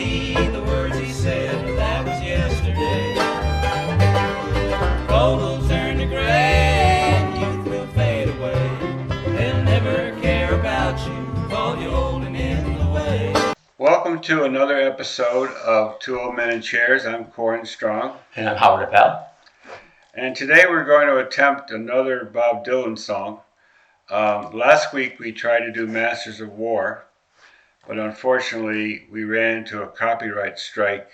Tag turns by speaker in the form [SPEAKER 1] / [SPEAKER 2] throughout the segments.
[SPEAKER 1] be the words he said, but that was yesterday. Gold will turn to gray and youth will fade away. They'll never care about you, call you old and in the way.
[SPEAKER 2] Welcome to another episode of Two Old Men in Chairs. I'm Corrin Strong.
[SPEAKER 3] And I'm Howard Appel.
[SPEAKER 2] And today we're going to attempt another Bob Dylan song. Last week we tried to do Masters of War, but unfortunately we ran into a copyright strike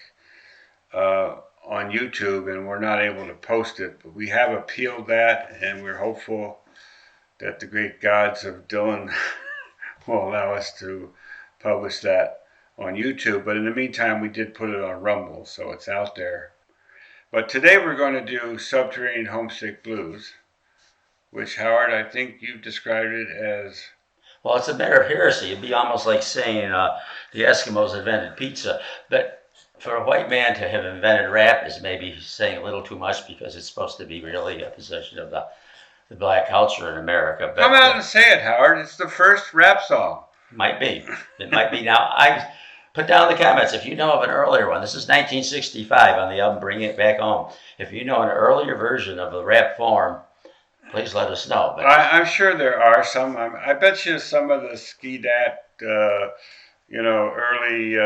[SPEAKER 2] on YouTube and we're not able to post it. But we have appealed that, and we're hopeful that the great gods of Dylan will allow us to publish that on YouTube. But in the meantime, we did put it on Rumble, so it's out there. But today we're going to do Subterranean Homesick Blues, which, Howard, I think you described it as...
[SPEAKER 3] Well, it's a matter of heresy. It'd be almost like saying the Eskimos invented pizza. But for a white man to have invented rap is maybe saying a little too much, because it's supposed to be really a possession of the black culture in America. But,
[SPEAKER 2] come out and say it, Howard. It's the first rap song.
[SPEAKER 3] Might be. It might be. Now, I put down in the comments if you know of an earlier one. This is 1965 on the album Bring It Back Home. If you know an earlier version of the rap form, please let us know. But
[SPEAKER 2] I'm sure there are some. I bet you some of the ski-dat, early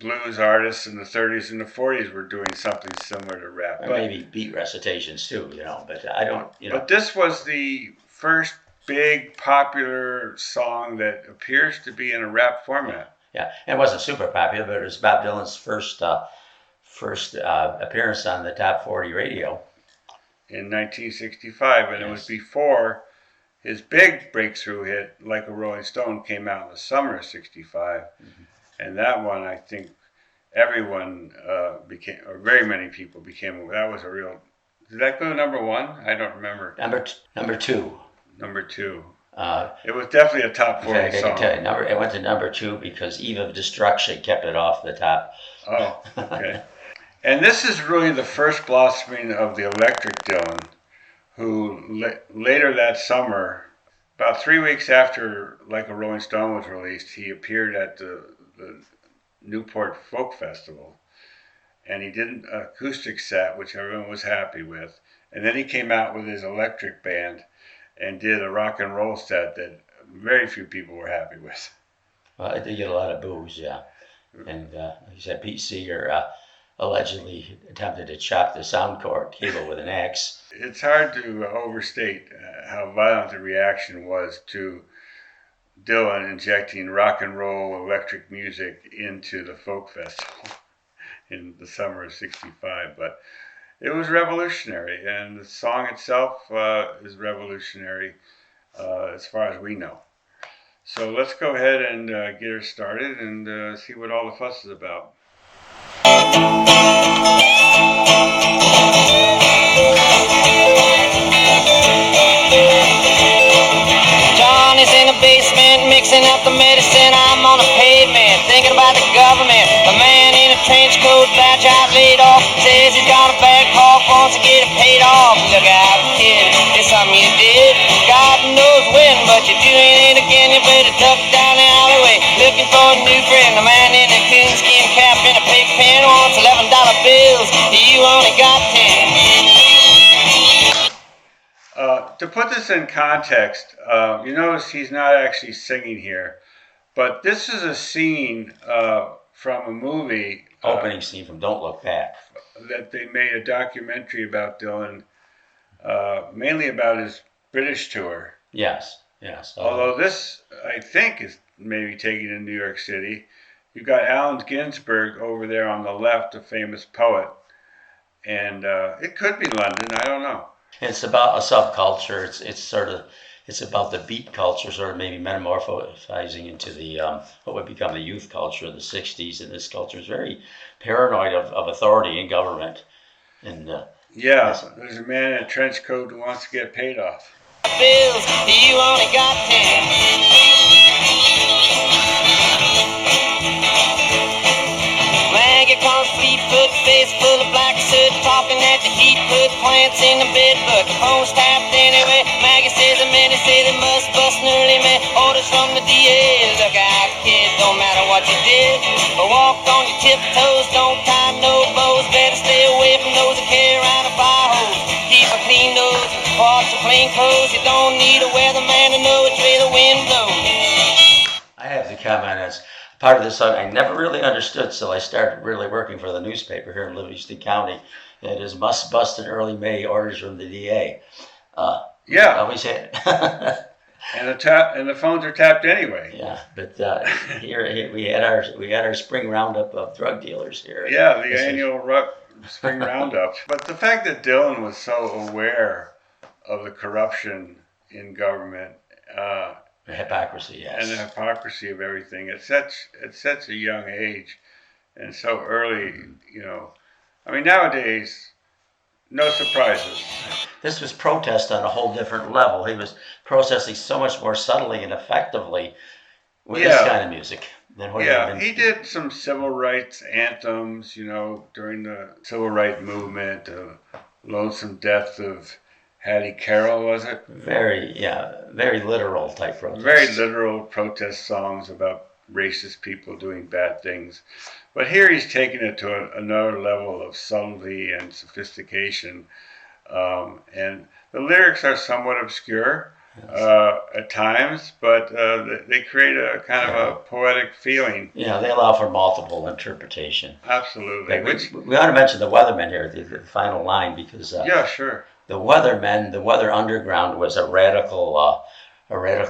[SPEAKER 2] blues artists in the 30s and the 40s were doing something similar to rap.
[SPEAKER 3] Or maybe beat recitations too, but I don't,
[SPEAKER 2] But this was the first big popular song that appears to be in a rap format.
[SPEAKER 3] Yeah, and it wasn't super popular, but it was Bob Dylan's first appearance on the top 40 radio.
[SPEAKER 2] In 1965, and It was before his big breakthrough hit, Like a Rolling Stone, came out in the summer of 65. Mm-hmm. And that one, I think everyone very many people became, that was a real, did that go to number one? I don't remember.
[SPEAKER 3] Number two.
[SPEAKER 2] Number two. It was definitely a top 40 song.
[SPEAKER 3] It went to number two because Eve of Destruction kept it off the top.
[SPEAKER 2] Oh, okay. And this is really the first blossoming of the electric Dylan, who later that summer, about 3 weeks after Like a Rolling Stone was released, he appeared at the Newport Folk Festival. And he did an acoustic set, which everyone was happy with. And then he came out with his electric band and did a rock and roll set that very few people were happy with.
[SPEAKER 3] Well, I did get a lot of boos, yeah. And he said Pete Seeger allegedly attempted to chop the sound cord cable with an axe.
[SPEAKER 2] It's hard to overstate how violent the reaction was to Dylan injecting rock and roll electric music into the folk festival in the summer of 65. But it was revolutionary, and the song itself is revolutionary as far as we know. So let's go ahead and get her started and see what all the fuss is about.
[SPEAKER 4] Johnny's in the basement mixing up the medicine. I'm on the pavement thinking about the government. The man in a trench coat, badge out laid off, says he's got a bad cough, wants to get it paid off. Look out, kid, it's something you did. God knows when, but you're doing it again. You better duck down the alleyway looking for a new friend. The man in a coonskin cap and a pig pen wants $11 bills. You only got 10.
[SPEAKER 2] To put this in context, you notice he's not actually singing here, but this is a scene from a movie.
[SPEAKER 3] Opening scene from Don't Look Back.
[SPEAKER 2] That they made a documentary about Dylan, mainly about his British tour.
[SPEAKER 3] Yes.
[SPEAKER 2] Although this, I think, is maybe taken in New York City. You've got Allen Ginsberg over there on the left, a famous poet. And it could be London, I don't know.
[SPEAKER 3] It's about a subculture. It's about the beat culture, sort of maybe metamorphosizing into the what would become the youth culture of the 60s. And this culture is very paranoid of authority and government. And
[SPEAKER 2] there's a man in a trench coat who wants to get paid off.
[SPEAKER 4] Bills, you only got 10. Maggie comes fleet-foot, face full of black soot, talking at the heat, put plants in the bed, but the phone's tapped anyway. Maggie says the men say they must bust an early man. Orders from the DA, look out, kid, don't matter what you did, but walk walk on your tiptoes, don't tie no bows. Better stay away from those that carry around a fire hose. Keep a clean nose, wash your plain clothes. You don't need a weatherman to know which way the wind blows.
[SPEAKER 3] I have to comment as part of this song I never really understood, so I started really working for the newspaper here in Livingston County. It is must bust in early May, orders from the DA.
[SPEAKER 2] Yeah.
[SPEAKER 3] Always had.
[SPEAKER 2] And the phones are tapped anyway.
[SPEAKER 3] Yeah, but here we had our spring roundup of drug dealers here.
[SPEAKER 2] Yeah, the annual spring roundup. But the fact that Dylan was so aware of the corruption in government,
[SPEAKER 3] The hypocrisy, yes.
[SPEAKER 2] and the hypocrisy of everything at such a young age, and so early, I mean, nowadays, no surprises.
[SPEAKER 3] This was protest on a whole different level. He was protesting so much more subtly and effectively with this kind of music than what
[SPEAKER 2] he did some civil rights anthems, during the civil rights movement. Lonesome Death of Hattie Carroll, was it?
[SPEAKER 3] Very literal type protest.
[SPEAKER 2] Very literal protest songs about racist people doing bad things. But here he's taking it to another level of subtlety and sophistication. And the lyrics are somewhat obscure at times, but they create a kind of a poetic feeling.
[SPEAKER 3] Yeah, they allow for multiple interpretation.
[SPEAKER 2] Absolutely.
[SPEAKER 3] We ought to mention the Weathermen here, the final line, because
[SPEAKER 2] yeah, sure.
[SPEAKER 3] The Weathermen, the Weather Underground, was a radical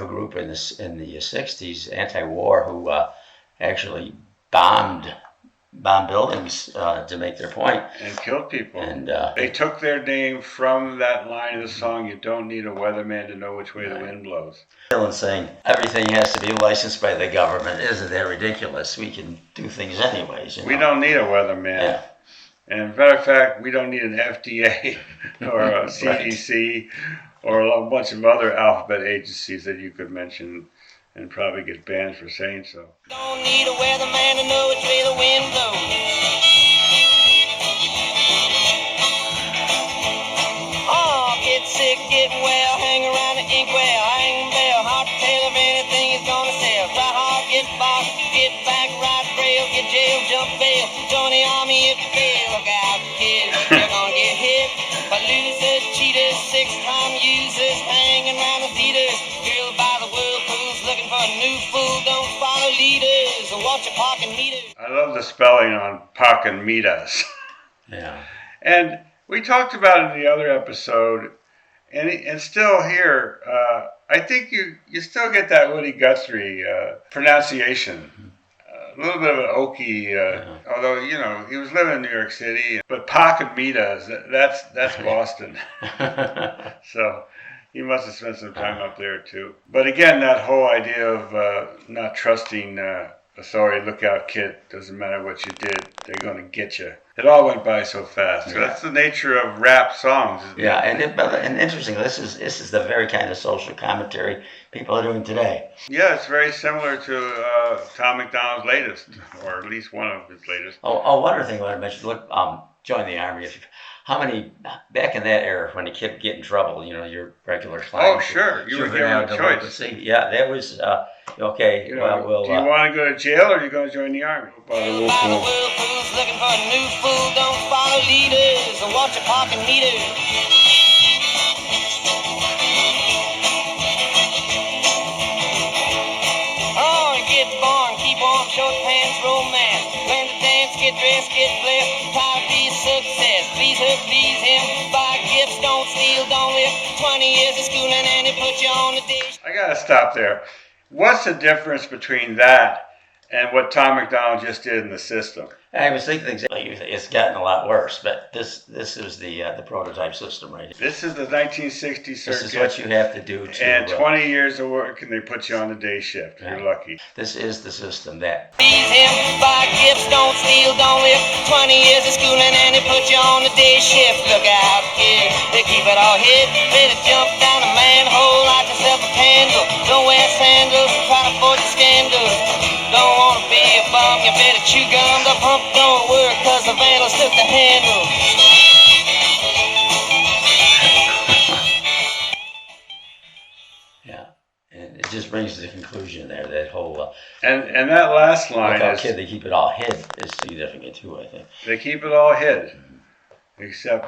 [SPEAKER 3] group in the '60s, anti-war, who actually bombed buildings to make their point.
[SPEAKER 2] And killed people.
[SPEAKER 3] And
[SPEAKER 2] they took their name from that line of the song, "You don't need a weatherman to know which way the wind blows."
[SPEAKER 3] Dylan saying everything has to be licensed by the government. Isn't that ridiculous? We can do things anyways.
[SPEAKER 2] We don't need a weatherman.
[SPEAKER 3] Yeah.
[SPEAKER 2] And as a matter of fact, we don't need an FDA or a CDC or a bunch of other alphabet agencies that you could mention and probably get banned for saying so.
[SPEAKER 4] Don't need a weatherman to know which way the wind blows. Oh, get sick, get well, hang around the inkwell, hang bell, hard to tell if anything is gonna sell. Try hard, get boxed, get back, ride rail, get jail, jump bail, join the army if you fail. Look out, kid, you're gonna get hit by losers, cheaters, six-time users, hanging around the theaters. Girl by the whirlpools, looking for a new fool. Don't follow leaders, or watch your parking meters.
[SPEAKER 2] I love the spelling on parking meters.
[SPEAKER 3] Yeah.
[SPEAKER 2] And we talked about it in the other episode, and still here, I think you still get that Woody Guthrie pronunciation. A little bit of an oaky, although, he was living in New York City. But Pocket Mitas, that's Boston. So he must have spent some time up there, too. But again, that whole idea of not trusting authority, look out, kid, doesn't matter what you did, they're going to get you. It all went by so fast. So that's the nature of rap songs.
[SPEAKER 3] Yeah, and interesting, this is the very kind of social commentary people are doing today.
[SPEAKER 2] Yeah, it's very similar to Tom McDonald's latest, or at least one of his latest.
[SPEAKER 3] Oh, one other thing I want to mention, look, join the Army. How many, back in that era, when a kid would get in trouble, your regular fine.
[SPEAKER 2] Oh, sure, you were given a choice.
[SPEAKER 3] Yeah, that was, okay,
[SPEAKER 2] do you want to go to jail, or are you going to join the Army?
[SPEAKER 4] By the whirlpools, looking for a new fool. Don't follow leaders, or watch your parking meters. Oh, get born, keep on short pants, romance. Learn to dance, get dressed, get blessed. Try to be a success. Please her, please him. Buy gifts, don't steal, don't live. 20 years of schooling and they put you on the dish.
[SPEAKER 2] I gotta stop there. What's the difference between that and what Tom McDonald just did in the system?
[SPEAKER 3] I was thinking exactly. It's gotten a lot worse, but this is the prototype system right here.
[SPEAKER 2] This is the 1960 circuit.
[SPEAKER 3] This is what you have to do to.
[SPEAKER 2] And 20 years of work, and they put you on the day shift.
[SPEAKER 3] Yeah.
[SPEAKER 2] You're lucky.
[SPEAKER 3] This is the system that.
[SPEAKER 4] Please him, buy gifts, don't steal, don't live. 20 years of schooling and they put you on the day shift. Look out, kid, they keep it all hid. Better jump down a manhole, light yourself a candle. Don't wear sandals, try to forge a scandal. Don't wanna be a bum, you better chew gum. The pump don't work, cause the vandals took the handle.
[SPEAKER 3] Yeah, and it just brings to the conclusion there, that whole.
[SPEAKER 2] And that last last line
[SPEAKER 3] Look
[SPEAKER 2] is,
[SPEAKER 3] how they keep it all hid is significant too, I think.
[SPEAKER 2] they keep it all hid, except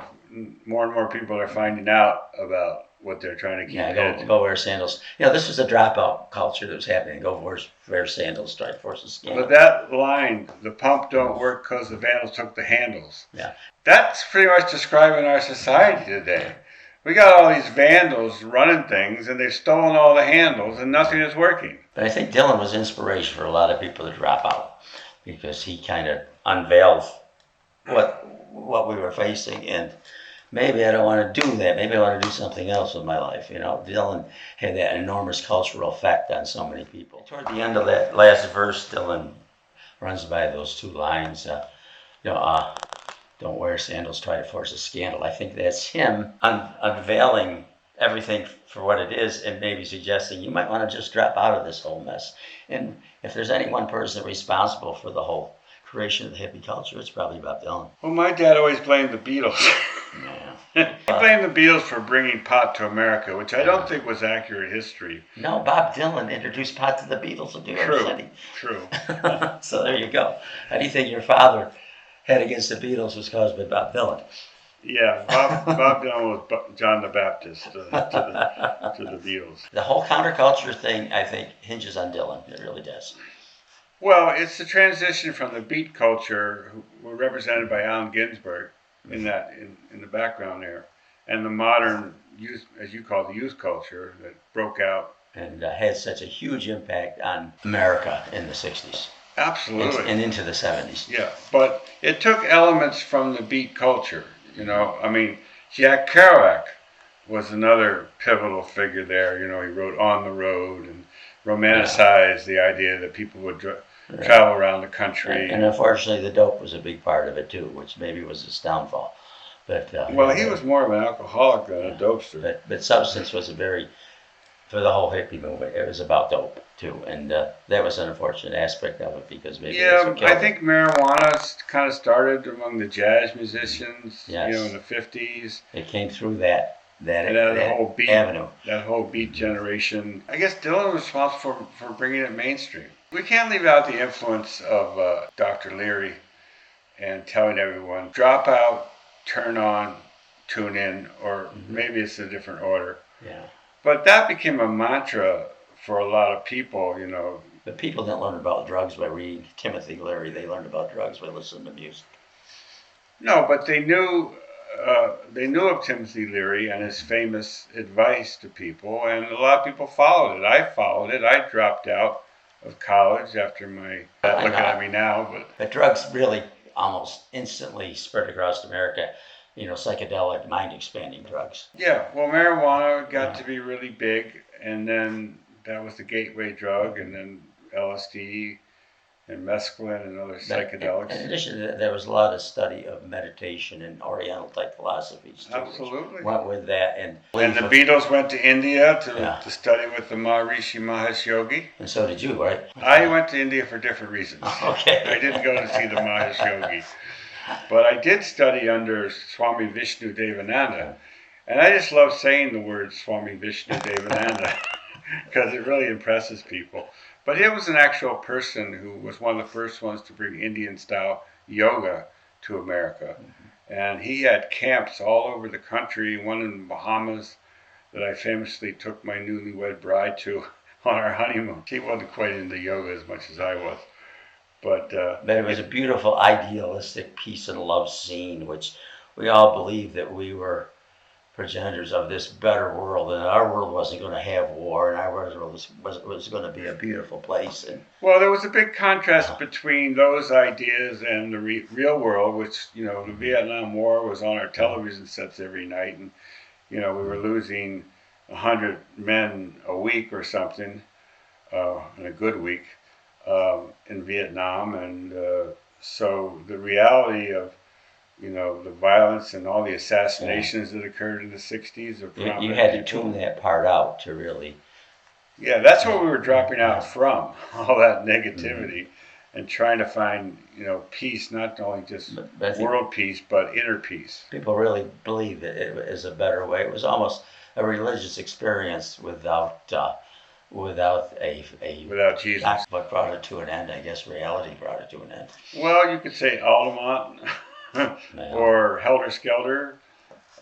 [SPEAKER 2] more and more people are finding out about what they're trying to keep
[SPEAKER 3] Yeah,
[SPEAKER 2] hid.
[SPEAKER 3] go wear sandals. You know, this was a dropout culture that was happening. Go wear sandals, try to force a scandal.
[SPEAKER 2] But that line, the pump don't work because the vandals took the handles.
[SPEAKER 3] Yeah.
[SPEAKER 2] That's pretty much describing our society today. We got all these vandals running things, and they've stolen all the handles, and nothing is working.
[SPEAKER 3] But I think Dylan was inspiration for a lot of people to drop out because he kind of unveiled what we were facing, and maybe I don't want to do that. Maybe I want to do something else with my life. You know, Dylan had that enormous cultural effect on so many people. Toward the end of that last verse, Dylan runs by those two lines. Don't wear sandals, try to force a scandal. I think that's him unveiling everything for what it is and maybe suggesting you might want to just drop out of this whole mess. And if there's any one person responsible for the whole creation of the hippie culture, it's probably Bob Dylan.
[SPEAKER 2] Well, my dad always blamed the Beatles.
[SPEAKER 3] Yeah.
[SPEAKER 2] He blamed the Beatles for bringing pot to America, which I don't think was accurate history.
[SPEAKER 3] No, Bob Dylan introduced pot to the Beatles in New York City.
[SPEAKER 2] True.
[SPEAKER 3] So there you go. How do you think your father had against the Beatles was caused by Bob Dylan?
[SPEAKER 2] Yeah, Bob Dylan was John the Baptist to the Beatles.
[SPEAKER 3] The whole counterculture thing, I think, hinges on Dylan. It really does.
[SPEAKER 2] Well, it's the transition from the beat culture, who were represented by Allen Ginsberg in the background there, and the modern youth, as you call it, the youth culture that broke out.
[SPEAKER 3] And had such a huge impact on America in the 60s.
[SPEAKER 2] Absolutely.
[SPEAKER 3] And into the 70s.
[SPEAKER 2] Yeah, but it took elements from the beat culture. You know, I mean, Jack Kerouac was another pivotal figure there. You know, he wrote On the Road and romanticized the idea that people would travel around the country.
[SPEAKER 3] And unfortunately, the dope was a big part of it too, which maybe was his downfall. But
[SPEAKER 2] well, he was more of an alcoholic than a dopester.
[SPEAKER 3] But substance was for the whole hippie movement, it was about dope too, and that was an unfortunate aspect of it because maybe
[SPEAKER 2] I think marijuana kind of started among the jazz musicians.
[SPEAKER 3] Yes.
[SPEAKER 2] You know, in the 50s.
[SPEAKER 3] It came through that
[SPEAKER 2] whole beat
[SPEAKER 3] avenue.
[SPEAKER 2] That whole beat generation. I guess Dylan was responsible for bringing it mainstream. We can't leave out the influence of Dr. Leary and telling everyone, drop out, turn on, tune in, or maybe it's a different order.
[SPEAKER 3] Yeah.
[SPEAKER 2] But that became a mantra for a lot of people, you know.
[SPEAKER 3] But people didn't learn about drugs by reading Timothy Leary. They learned about drugs by listening to music.
[SPEAKER 2] No, but they knew of Timothy Leary and his famous advice to people, and a lot of people followed it. I followed it. I dropped out of college after my looking at me now,
[SPEAKER 3] but drugs really almost instantly spread across America. You know, psychedelic, mind-expanding drugs.
[SPEAKER 2] Yeah, well, marijuana got to be really big, and then that was the gateway drug, and then LSD and mescaline and other psychedelics.
[SPEAKER 3] In addition to that, there was a lot of study of meditation and Oriental-type philosophies too.
[SPEAKER 2] Absolutely.
[SPEAKER 3] Went with that, and
[SPEAKER 2] the Beatles went to India to study with the Maharishi Mahesh Yogi.
[SPEAKER 3] And so did you, right?
[SPEAKER 2] I went to India for different reasons.
[SPEAKER 3] Okay.
[SPEAKER 2] I didn't go to see the Mahesh Yogi. But I did study under Swami Vishnu Devananda, and I just love saying the word Swami Vishnu Devananda because it really impresses people. But he was an actual person who was one of the first ones to bring Indian-style yoga to America. And he had camps all over the country, one in the Bahamas that I famously took my newlywed bride to on our honeymoon. She wasn't quite into yoga as much as I was. But
[SPEAKER 3] it was a beautiful, idealistic peace and love scene, which we all believed that we were progenitors of this better world, and our world wasn't going to have war, and our world was going to be a beautiful place. And
[SPEAKER 2] well, there was a big contrast between those ideas and the real world, which, you know, the Vietnam War was on our television sets every night, and, you know, we were losing 100 men a week or something, in a good week. In Vietnam, and so the reality of, you know, the violence and all the assassinations that occurred in the 60s.
[SPEAKER 3] You had to tune that part out to really...
[SPEAKER 2] Yeah, that's what we were dropping out from, all that negativity, and trying to find, you know, peace, not only just world peace, but inner peace.
[SPEAKER 3] People really believed that it was a better way. It was almost a religious experience without without a
[SPEAKER 2] without Jesus.
[SPEAKER 3] what brought it to an end. I guess reality brought it to an end.
[SPEAKER 2] Well, you could say Altamont or Helter Skelter.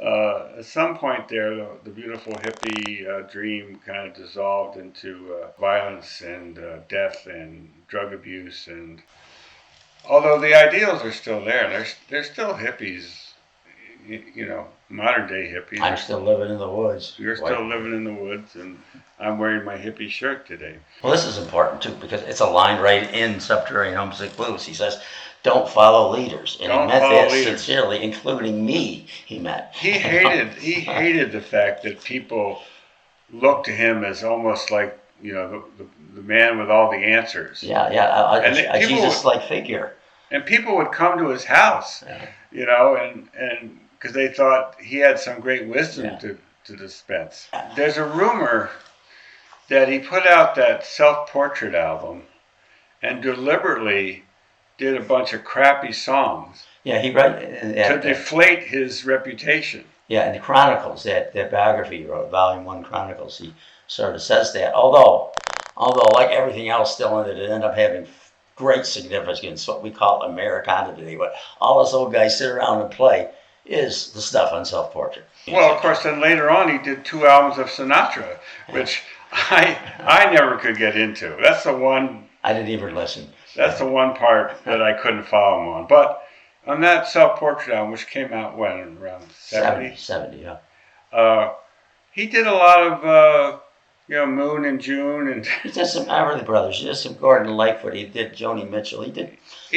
[SPEAKER 2] At some point there, the beautiful hippie dream kind of dissolved into violence and death and drug abuse. And although the ideals are still there, there's still hippies, modern day hippies.
[SPEAKER 3] I'm still living in the woods.
[SPEAKER 2] You're still living in the woods, and I'm wearing my hippie shirt today.
[SPEAKER 3] Well, this is important too because it's a line right in Subterranean Homesick Blues. He says, "Don't follow leaders," and he meant that sincerely, including me. He meant.
[SPEAKER 2] He hated the fact that people looked to him as almost like the man with all the answers.
[SPEAKER 3] A Jesus-like figure.
[SPEAKER 2] And people would come to his house, and because they thought he had some great wisdom to dispense. There's a rumor that he put out that self-portrait album and deliberately did a bunch of crappy songs.
[SPEAKER 3] Yeah, he wrote to
[SPEAKER 2] deflate his reputation.
[SPEAKER 3] Yeah, in the Chronicles, that biography he wrote, Volume 1 Chronicles, he sort of says that. Although like everything else still in it ended up having great significance, what we call Americana today. What all us old guys sit around and play is the stuff on self-portrait.
[SPEAKER 2] Well, of course, then later on he did 2 albums of Sinatra, which I never could get into. That's the one.
[SPEAKER 3] I didn't even listen.
[SPEAKER 2] That's the one part that I couldn't follow him on. But on that self-portrait album, which came out when? Around 70?
[SPEAKER 3] 70, yeah.
[SPEAKER 2] He did a lot of, Moon and June. And
[SPEAKER 3] he did some Everly Brothers. He did some Gordon Lightfoot. He did Joni Mitchell. He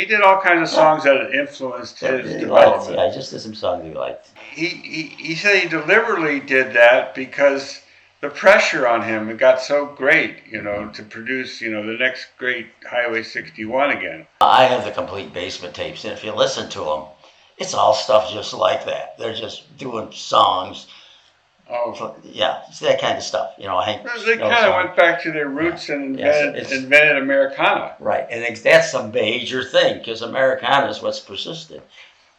[SPEAKER 3] did
[SPEAKER 2] all kinds of songs that influenced his development.
[SPEAKER 3] He just did some songs he liked.
[SPEAKER 2] He said he deliberately did that because the pressure on him, it got so great, to produce, the next great Highway 61 again.
[SPEAKER 3] I have the complete basement tapes, and if you listen to them, it's all stuff just like that. They're just doing songs.
[SPEAKER 2] Oh,
[SPEAKER 3] yeah, it's that kind of stuff, Hank.
[SPEAKER 2] They kind of went back to their roots and invented Americana.
[SPEAKER 3] Right, and that's a major thing because Americana is what's persisted.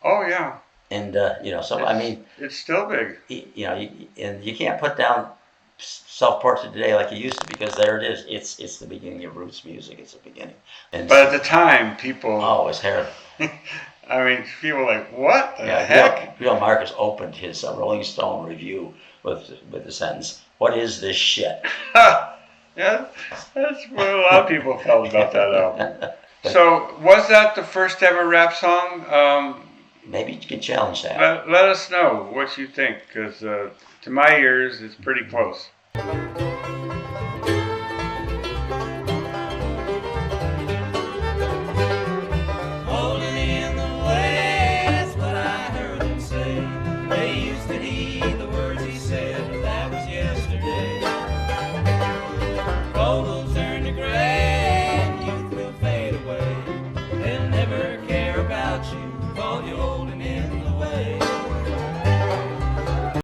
[SPEAKER 2] Oh yeah.
[SPEAKER 3] And
[SPEAKER 2] it's still big.
[SPEAKER 3] And you can't put down self-portrait today like you used to because there it is. It's the beginning of roots music. It's the beginning.
[SPEAKER 2] But at the time, people.
[SPEAKER 3] Oh, it was terrible.
[SPEAKER 2] People were like, what the heck?
[SPEAKER 3] Bill Marcus opened his Rolling Stone review with the sentence, "What is this shit?"
[SPEAKER 2] Yeah, that's what a lot of people felt about that album. So, was that the first ever rap song?
[SPEAKER 3] Maybe you can challenge that.
[SPEAKER 2] Let us know what you think, because to my ears, it's pretty close.